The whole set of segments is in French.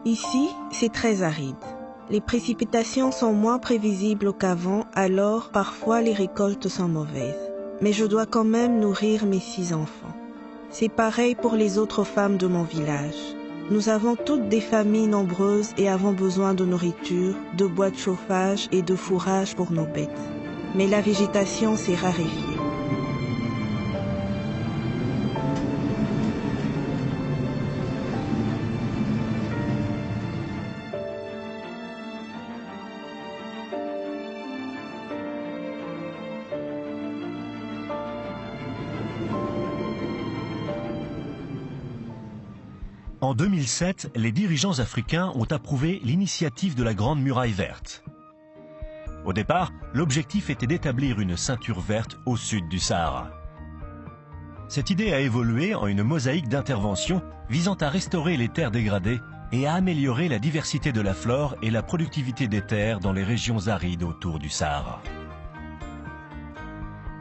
Ici, c'est très aride. Les précipitations sont moins prévisibles qu'avant, alors parfois les récoltes sont mauvaises. Mais je dois quand même nourrir mes 6 enfants. C'est pareil pour les autres femmes de mon village. Nous avons toutes des familles nombreuses et avons besoin de nourriture, de bois de chauffage et de fourrage pour nos bêtes. Mais la végétation s'est raréfiée. En 2007, les dirigeants africains ont approuvé l'initiative de la Grande Muraille Verte. Au départ, l'objectif était d'établir une ceinture verte au sud du Sahara. Cette idée a évolué en une mosaïque d'interventions visant à restaurer les terres dégradées et à améliorer la diversité de la flore et la productivité des terres dans les régions arides autour du Sahara.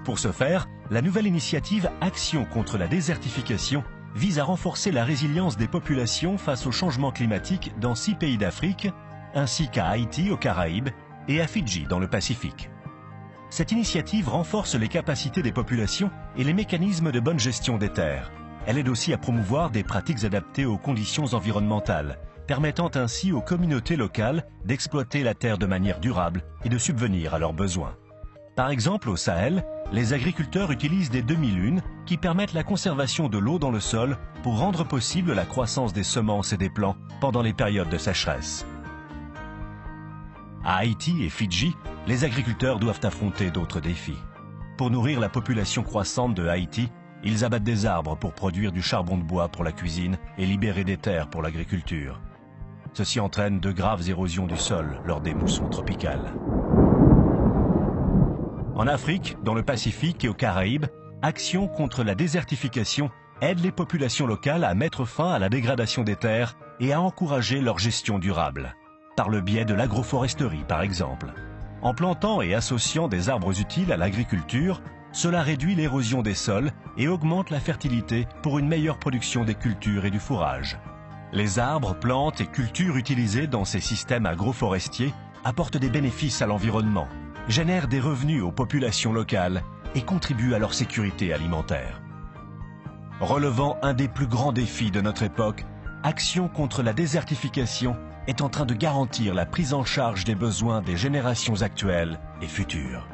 Pour ce faire, la nouvelle initiative Action contre la désertification vise à renforcer la résilience des populations face au changement climatique dans 6 pays d'Afrique, ainsi qu'à Haïti aux Caraïbes et à Fidji dans le Pacifique. Cette initiative renforce les capacités des populations et les mécanismes de bonne gestion des terres. Elle aide aussi à promouvoir des pratiques adaptées aux conditions environnementales, permettant ainsi aux communautés locales d'exploiter la terre de manière durable et de subvenir à leurs besoins. Par exemple, au Sahel, les agriculteurs utilisent des demi-lunes qui permettent la conservation de l'eau dans le sol pour rendre possible la croissance des semences et des plants pendant les périodes de sécheresse. À Haïti et Fidji, les agriculteurs doivent affronter d'autres défis. Pour nourrir la population croissante de Haïti, ils abattent des arbres pour produire du charbon de bois pour la cuisine et libérer des terres pour l'agriculture. Ceci entraîne de graves érosions du sol lors des moussons tropicales. En Afrique, dans le Pacifique et aux Caraïbes, Action contre la désertification aide les populations locales à mettre fin à la dégradation des terres et à encourager leur gestion durable. Par le biais de l'agroforesterie, par exemple. En plantant et associant des arbres utiles à l'agriculture, cela réduit l'érosion des sols et augmente la fertilité pour une meilleure production des cultures et du fourrage. Les arbres, plantes et cultures utilisés dans ces systèmes agroforestiers apportent des bénéfices à l'environnement, génèrent des revenus aux populations locales et contribuent à leur sécurité alimentaire. Relevant un des plus grands défis de notre époque, Action contre la désertification est en train de garantir la prise en charge des besoins des générations actuelles et futures.